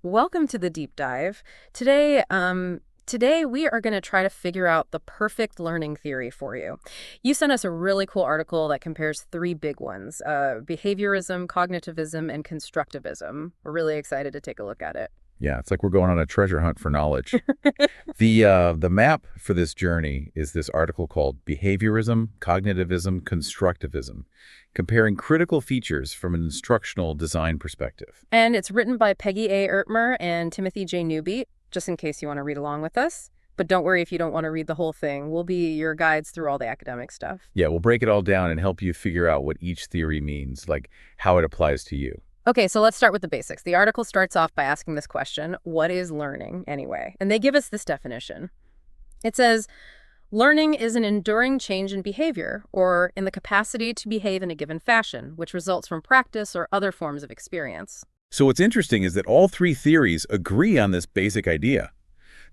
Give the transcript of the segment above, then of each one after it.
Welcome to the deep dive. Today we are going to try to figure out the perfect learning theory for you. You sent us a really cool article that compares three big ones: behaviorism, cognitivism, and constructivism. We're really excited to take a look at it. Yeah, it's like we're going on a treasure hunt for knowledge. The map for this journey is this article called Behaviorism, Cognitivism, Constructivism, comparing critical features from an instructional design perspective. And it's written by Peggy A. Ertmer and Timothy J. Newby, just in case you want to read along with us. But don't worry if you don't want to read the whole thing. We'll be your guides through all the academic stuff. Yeah, we'll break it all down and help you figure out what each theory means, like how it applies to you. Okay, so let's start with the basics. The article starts off by asking this question: what is learning anyway? And they give us this definition. It says, learning is an enduring change in behavior or in the capacity to behave in a given fashion, which results from practice or other forms of experience. So what's interesting is that all three theories agree on this basic idea.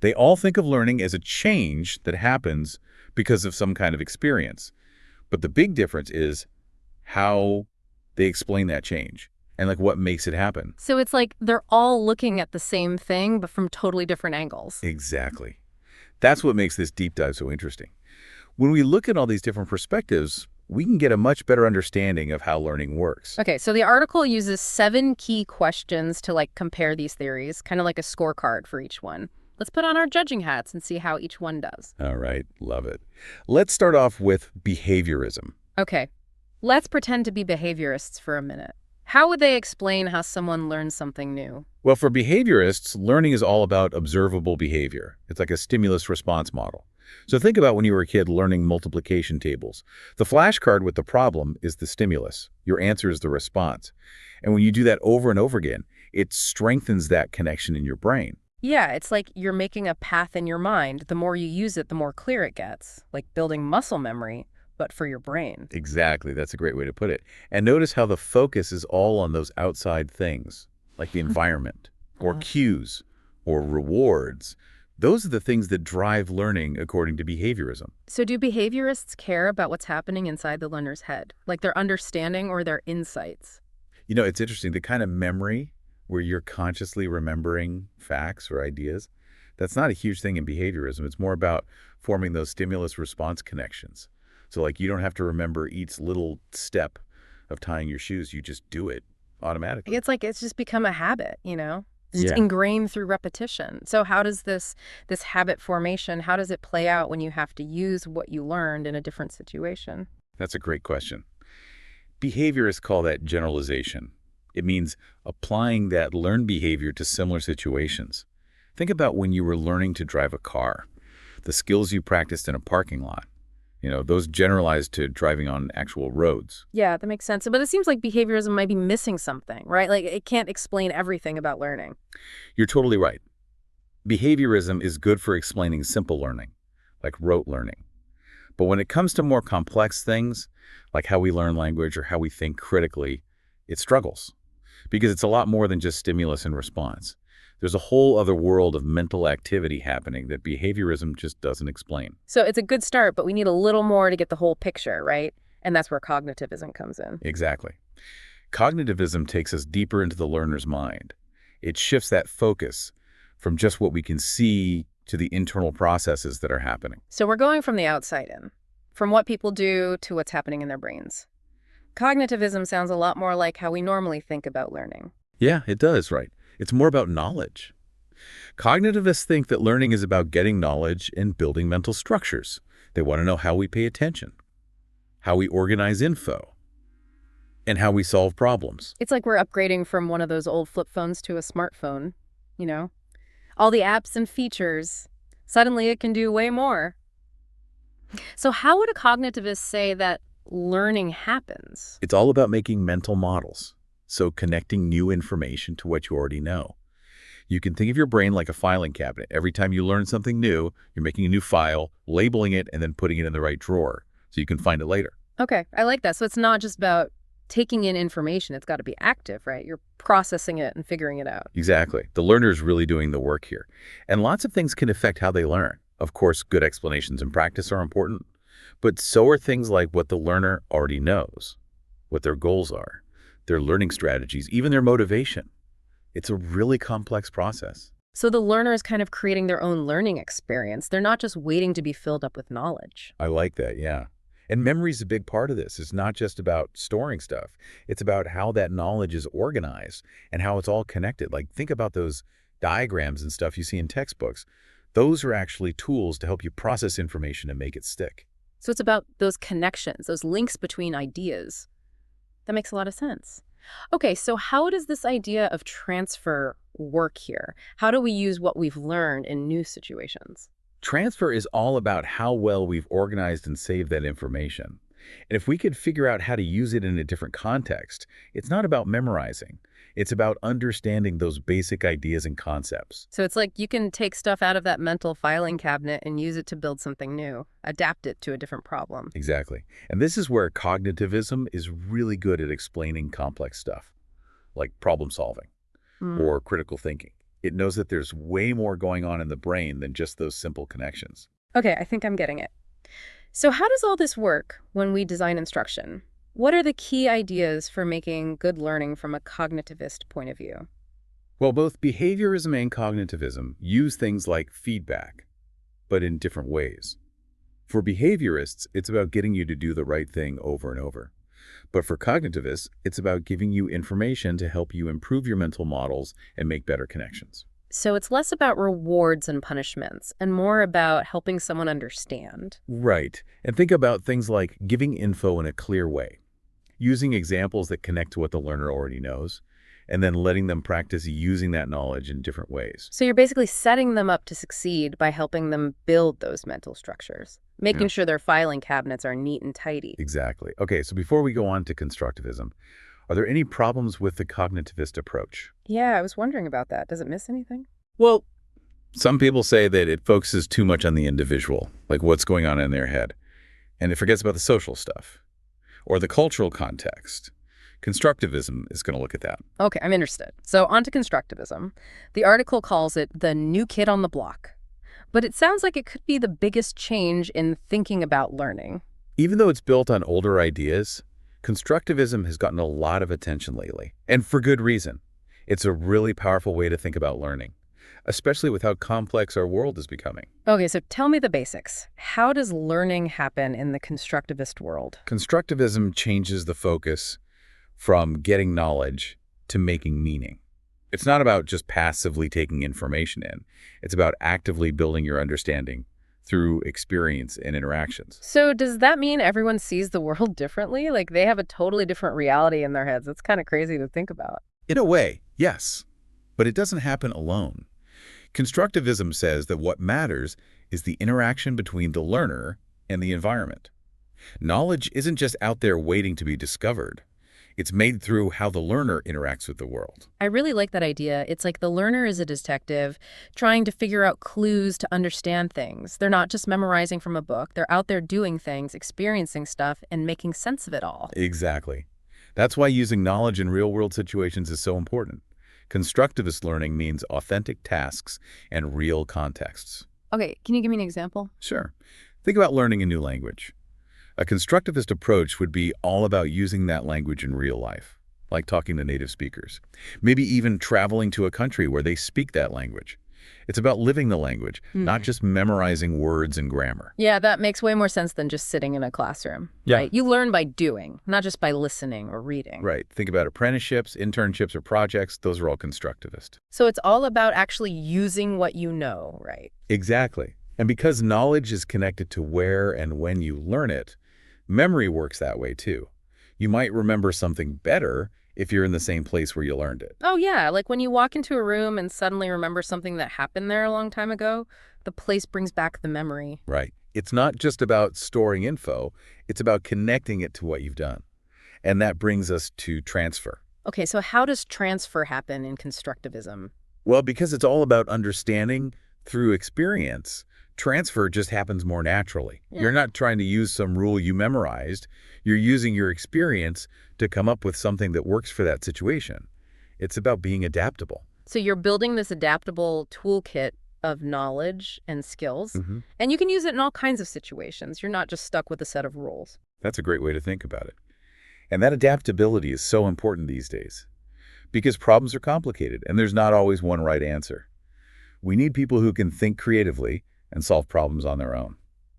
They all think of learning as a change that happens because of some kind of experience. But the big difference is how they explain that change and like what makes it happen. So it's like they're all looking at the same thing, but from totally different angles. Exactly. That's what makes this deep dive so interesting. When we look at all these different perspectives, we can get a much better understanding of how learning works. Okay, so the article uses 7 key questions to compare these theories, kind of like a scorecard for each one. Let's put on our judging hats and see how each one does. All right, love it. Let's start off with behaviorism. Okay, let's pretend to be behaviorists for a minute. How would they explain how someone learns something new? Well, for behaviorists, learning is all about observable behavior. It's like a stimulus-response model. So think about when you were a kid learning multiplication tables. The flashcard with the problem is the stimulus. Your answer is the response. And when you do that over and over again, it strengthens that connection in your brain. Yeah, it's like you're making a path in your mind. The more you use it, the more clear it gets, like building muscle memory, but for your brain. Exactly. That's a great way to put it. And notice how the focus is all on those outside things, like the environment, or cues, or rewards. Those are the things that drive learning according to behaviorism. So do behaviorists care about what's happening inside the learner's head, like their understanding or their insights? You know, it's interesting, the kind of memory where you're consciously remembering facts or ideas, that's not a huge thing in behaviorism. It's more about forming those stimulus-response connections. So like you don't have to remember each little step of tying your shoes. You just do it automatically. It's like it's just become a habit, you know? It's Yeah. ingrained through repetition. So how does this habit formation, how does it play out when you have to use what you learned in a different situation? That's a great question. Behaviorists call that generalization. It means applying that learned behavior to similar situations. Think about when you were learning to drive a car, the skills you practiced in a parking lot. You know, those generalized to driving on actual roads. Yeah, that makes sense. But it seems like behaviorism might be missing something, right? Like it can't explain everything about learning. You're totally right. Behaviorism is good for explaining simple learning, like rote learning. But when it comes to more complex things, like how we learn language or how we think critically, it struggles. Because it's a lot more than just stimulus and response. There's a whole other world of mental activity happening that behaviorism just doesn't explain. So it's a good start, but we need a little more to get the whole picture, right? And that's where cognitivism comes in. Exactly. Cognitivism takes us deeper into the learner's mind. It shifts that focus from just what we can see to the internal processes that are happening. So we're going from the outside in, from what people do to what's happening in their brains. Cognitivism sounds a lot more like how we normally think about learning. Yeah, it does, right? It's more about knowledge. Cognitivists think that learning is about getting knowledge and building mental structures. They want to know how we pay attention, how we organize info, and how we solve problems. It's like we're upgrading from one of those old flip phones to a smartphone, you know? All the apps and features. Suddenly it can do way more. So how would a cognitivist say that learning happens? It's all about making mental models. So connecting new information to what you already know. You can think of your brain like a filing cabinet. Every time you learn something new, you're making a new file, labeling it, and then putting it in the right drawer so you can find it later. Okay, I like that. So it's not just about taking in information. It's got to be active, right? You're processing it and figuring it out. Exactly. The learner is really doing the work here. And lots of things can affect how they learn. Of course, good explanations and practice are important, but so are things like what the learner already knows, what their goals are, their learning strategies, even their motivation. It's a really complex process. So the learner is kind of creating their own learning experience. They're not just waiting to be filled up with knowledge. I like that, yeah. And memory's a big part of this. It's not just about storing stuff. It's about how that knowledge is organized and how it's all connected. Like, think about those diagrams and stuff you see in textbooks. Those are actually tools to help you process information and make it stick. So it's about those connections, those links between ideas. That makes a lot of sense. Okay, so how does this idea of transfer work here? How do we use what we've learned in new situations? Transfer is all about how well we've organized and saved that information. And if we could figure out how to use it in a different context, it's not about memorizing. It's about understanding those basic ideas and concepts. So it's like you can take stuff out of that mental filing cabinet and use it to build something new, adapt it to a different problem. Exactly. And this is where cognitivism is really good at explaining complex stuff, like problem solving or critical thinking. It knows that there's way more going on in the brain than just those simple connections. Okay, I think I'm getting it. So how does all this work when we design instruction? What are the key ideas for making good learning from a cognitivist point of view? Well, both behaviorism and cognitivism use things like feedback, but in different ways. For behaviorists, it's about getting you to do the right thing over and over. But for cognitivists, it's about giving you information to help you improve your mental models and make better connections. So it's less about rewards and punishments and more about helping someone understand. Right. And think about things like giving info in a clear way, using examples that connect to what the learner already knows, and then letting them practice using that knowledge in different ways. So you're basically setting them up to succeed by helping them build those mental structures, making sure their filing cabinets are neat and tidy. Exactly. Okay, so before we go on to constructivism, are there any problems with the cognitivist approach? Yeah, I was wondering about that. Does it miss anything? Well, some people say that it focuses too much on the individual, like what's going on in their head, and it forgets about the social stuff or the cultural context. Constructivism is going to look at that. Okay, I'm interested. So on to constructivism. The article calls it the new kid on the block. But it sounds like it could be the biggest change in thinking about learning. Even though it's built on older ideas, constructivism has gotten a lot of attention lately, and for good reason. It's a really powerful way to think about learning, especially with how complex our world is becoming. Okay, so tell me the basics. How does learning happen in the constructivist world? Constructivism changes the focus from getting knowledge to making meaning. It's not about just passively taking information in. It's about actively building your understanding through experience and interactions. So does that mean everyone sees the world differently? Like they have a totally different reality in their heads? That's kind of crazy to think about. In a way, yes. But it doesn't happen alone. Constructivism says that what matters is the interaction between the learner and the environment. Knowledge isn't just out there waiting to be discovered. It's made through how the learner interacts with the world. I really like that idea. It's like the learner is a detective trying to figure out clues to understand things. They're not just memorizing from a book. They're out there doing things, experiencing stuff, and making sense of it all. Exactly. That's why using knowledge in real-world situations is so important. Constructivist learning means authentic tasks and real contexts. Okay, can you give me an example? Sure. Think about learning a new language. A constructivist approach would be all about using that language in real life, like talking to native speakers. Maybe even traveling to a country where they speak that language. It's about living the language, not just memorizing words and grammar. Yeah, that makes way more sense than just sitting in a classroom. Yeah. Right? You learn by doing, not just by listening or reading. Right. Think about apprenticeships, internships, or projects. Those are all constructivist. So it's all about actually using what you know, right? Exactly. And because knowledge is connected to where and when you learn it, memory works that way too. You might remember something better if you're in the same place where you learned it. Oh, yeah. Like when you walk into a room and suddenly remember something that happened there a long time ago, the place brings back the memory. Right. It's not just about storing info. It's about connecting it to what you've done. And that brings us to transfer. Okay, so how does transfer happen in constructivism? Well, because it's all about understanding through experience, transfer just happens more naturally. Yeah. You're not trying to use some rule you memorized. You're using your experience to come up with something that works for that situation. It's about being adaptable. So you're building this adaptable toolkit of knowledge and skills, and you can use it in all kinds of situations. You're not just stuck with a set of rules. That's a great way to think about it. And that adaptability is so important these days. because problems are complicated and there's not always one right answer. We need people who can think creatively and solve problems on their own.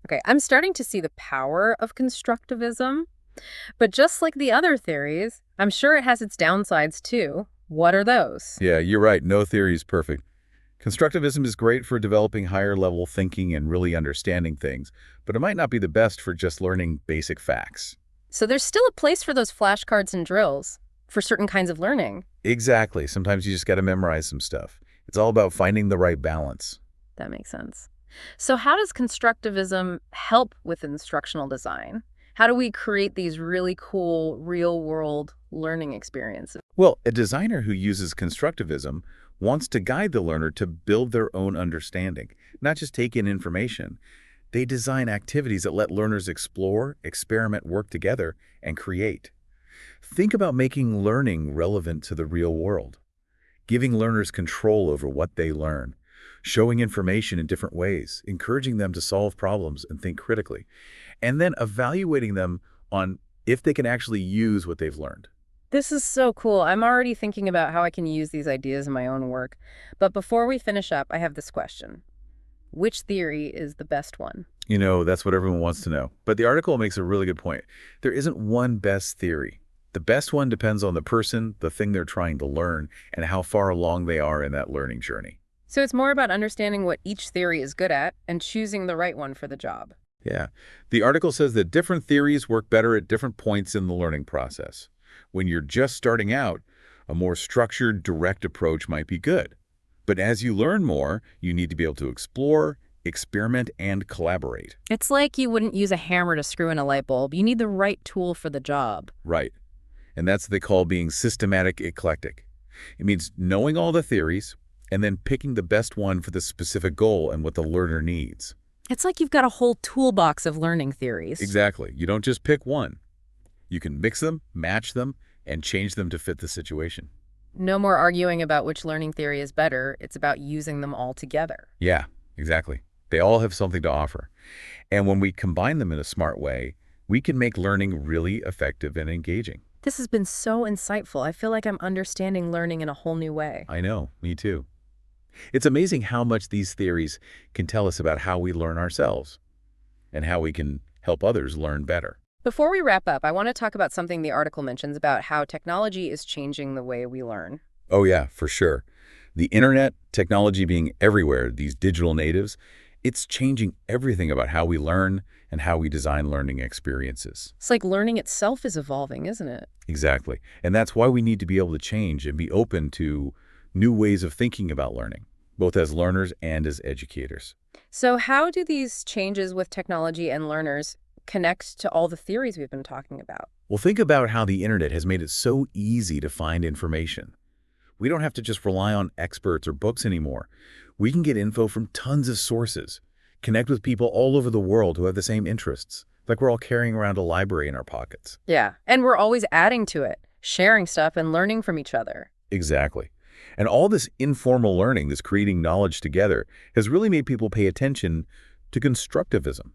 Okay, I'm starting to see the power of constructivism, but just like the other theories, I'm sure it has its downsides too. What are those? Yeah, you're right. No theory is perfect. Constructivism is great for developing higher-level thinking and really understanding things, but it might not be the best for just learning basic facts. So there's still a place for those flashcards and drills for certain kinds of learning. Exactly. Sometimes you just got to memorize some stuff. It's all about finding the right balance. That makes sense. So how does constructivism help with instructional design? How do we create these really cool, real-world learning experiences? Well, a designer who uses constructivism wants to guide the learner to build their own understanding, not just take in information. They design activities that let learners explore, experiment, work together, and create. Think about making learning relevant to the real world, giving learners control over what they learn, showing information in different ways, encouraging them to solve problems and think critically, and then evaluating them on if they can actually use what they've learned. This is so cool. I'm already thinking about how I can use these ideas in my own work. But before we finish up, I have this question. Which theory is the best one? You know, that's what everyone wants to know. But the article makes a really good point. There isn't one best theory. The best one depends on the person, the thing they're trying to learn, and how far along they are in that learning journey. So it's more about understanding what each theory is good at and choosing the right one for the job. Yeah. The article says that different theories work better at different points in the learning process. When you're just starting out, a more structured, direct approach might be good. But as you learn more, you need to be able to explore, experiment, and collaborate. It's like you wouldn't use a hammer to screw in a light bulb. You need the right tool for the job. Right. And that's what they call being systematic eclectic. It means knowing all the theories and then picking the best one for the specific goal and what the learner needs. It's like you've got a whole toolbox of learning theories. Exactly. You don't just pick one. You can mix them, match them, and change them to fit the situation. No more arguing about which learning theory is better. It's about using them all together. Yeah, exactly. They all have something to offer. And when we combine them in a smart way, we can make learning really effective and engaging. This has been so insightful. I feel like I'm understanding learning in a whole new way. I know, me too. It's amazing how much these theories can tell us about how we learn ourselves and how we can help others learn better. Before we wrap up, I want to talk about something the article mentions about how technology is changing the way we learn. Oh yeah, for sure. The internet, technology being everywhere, these digital natives, it's changing everything about how we learn and how we design learning experiences. It's like learning itself is evolving, isn't it? Exactly. And that's why we need to be able to change and be open to new ways of thinking about learning, both as learners and as educators. So how do these changes with technology and learners connect to all the theories we've been talking about? Well, think about how the internet has made it so easy to find information. We don't have to just rely on experts or books anymore. We can get info from tons of sources, connect with people all over the world who have the same interests, like we're all carrying around a library in our pockets. Yeah, and we're always adding to it, sharing stuff and learning from each other. Exactly. And all this informal learning, this creating knowledge together, has really made people pay attention to constructivism,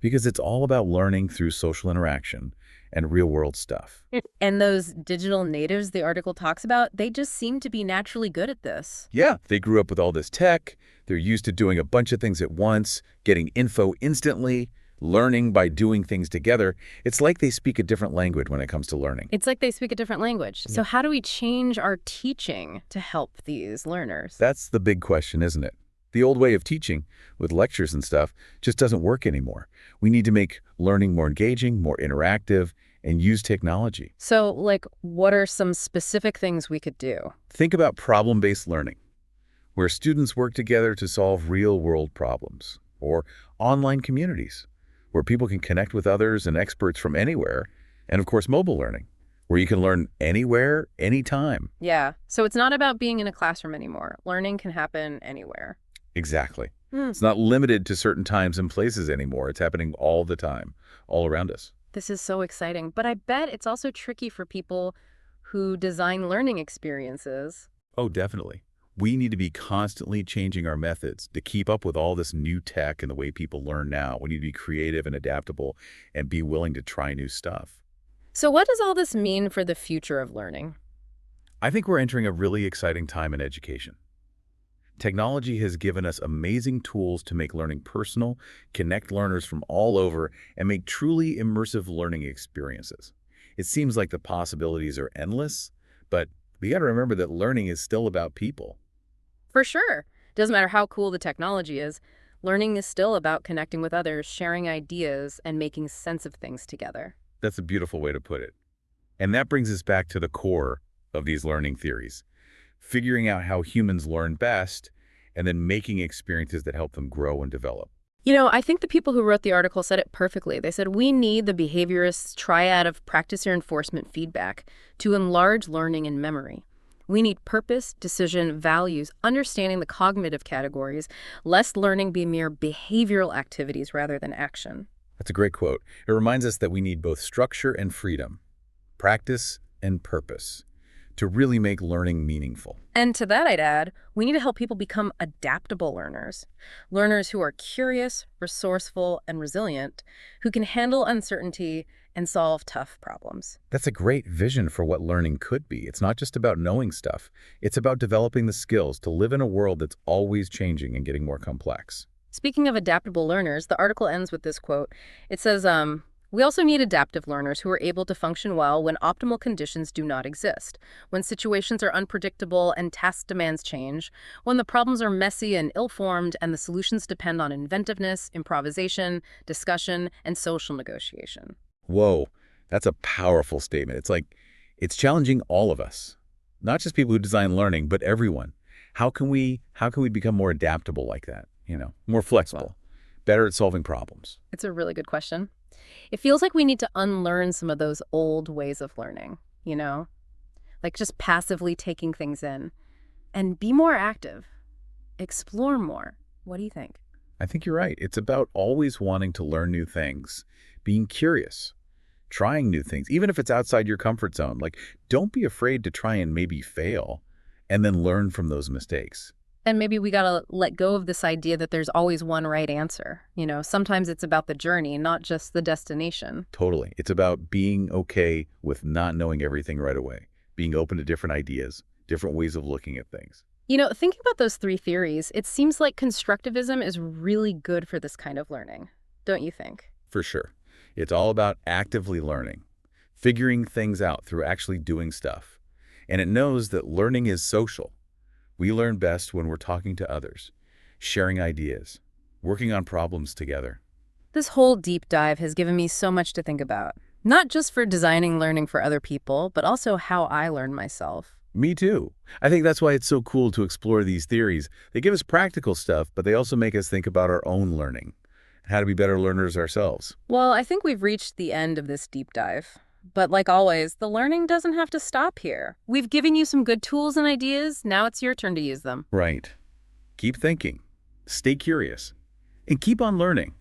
because it's all about learning through social interaction and real-world stuff. And those digital natives the article talks about, they just seem to be naturally good at this. Yeah, they grew up with all this tech. They're used to doing a bunch of things at once, getting info instantly, learning by doing things together. It's like they speak a different language when it comes to learning. It's like they speak a different language. So how do we change our teaching to help these learners? That's the big question, isn't it? The old way of teaching, with lectures and stuff, just doesn't work anymore. We need to make learning more engaging, more interactive, and use technology. So, like, what are some specific things we could do? Think about problem-based learning, where students work together to solve real-world problems, or online communities, where people can connect with others and experts from anywhere, and of course mobile learning, where you can learn anywhere, anytime. Yeah, so it's not about being in a classroom anymore. Learning can happen anywhere. Exactly. It's not limited to certain times and places anymore. It's happening all the time, all around us. This is so exciting, but I bet it's also tricky for people who design learning experiences. Oh, definitely. We need to be constantly changing our methods to keep up with all this new tech and the way people learn now. We need to be creative and adaptable and be willing to try new stuff. So what does all this mean for the future of learning? I think we're entering a really exciting time in education. Technology has given us amazing tools to make learning personal, connect learners from all over, and make truly immersive learning experiences. It seems like the possibilities are endless, but we got to remember that learning is still about people. For sure. Doesn't matter how cool the technology is, learning is still about connecting with others, sharing ideas, and making sense of things together. That's a beautiful way to put it. And that brings us back to the core of these learning theories, figuring out how humans learn best, and then making experiences that help them grow and develop. I think the people who wrote the article said it perfectly. They said, we need the behaviorists' triad of practice reinforcement feedback to enlarge learning and memory. We need purpose, decision, values, understanding the cognitive categories, lest learning be mere behavioral activities rather than action. That's a great quote. It reminds us that we need both structure and freedom, practice and purpose, to really make learning meaningful. And to that I'd add, we need to help people become adaptable learners. Learners who are curious, resourceful, and resilient, who can handle uncertainty and solve tough problems. That's a great vision for what learning could be. It's not just about knowing stuff. It's about developing the skills to live in a world that's always changing and getting more complex. Speaking of adaptable learners, the article ends with this quote. It says, we also need adaptive learners who are able to function well when optimal conditions do not exist, when situations are unpredictable and task demands change, when the problems are messy and ill-formed and the solutions depend on inventiveness, improvisation, discussion, and social negotiation. Whoa, that's a powerful statement. It's challenging all of us, not just people who design learning, but everyone. How can we become more adaptable like that? More flexible, better at solving problems? It's a really good question. It feels like we need to unlearn some of those old ways of learning, like just passively taking things in, and be more active, explore more. What do you think? I think you're right. It's about always wanting to learn new things, being curious, trying new things, even if it's outside your comfort zone. Don't be afraid to try and maybe fail and then learn from those mistakes. And maybe we got to let go of this idea that there's always one right answer. Sometimes it's about the journey, not just the destination. Totally. It's about being okay with not knowing everything right away, being open to different ideas, different ways of looking at things. Thinking about those three theories, it seems like constructivism is really good for this kind of learning, don't you think? For sure. It's all about actively learning, figuring things out through actually doing stuff. And it knows that learning is social. We learn best when we're talking to others, sharing ideas, working on problems together. This whole deep dive has given me so much to think about, not just for designing learning for other people, but also how I learn myself. Me too. I think that's why it's so cool to explore these theories. They give us practical stuff, but they also make us think about our own learning, how to be better learners ourselves. Well, I think we've reached the end of this deep dive. But like always, the learning doesn't have to stop here. We've given you some good tools and ideas. Now it's your turn to use them. Right. Keep thinking, stay curious, and keep on learning.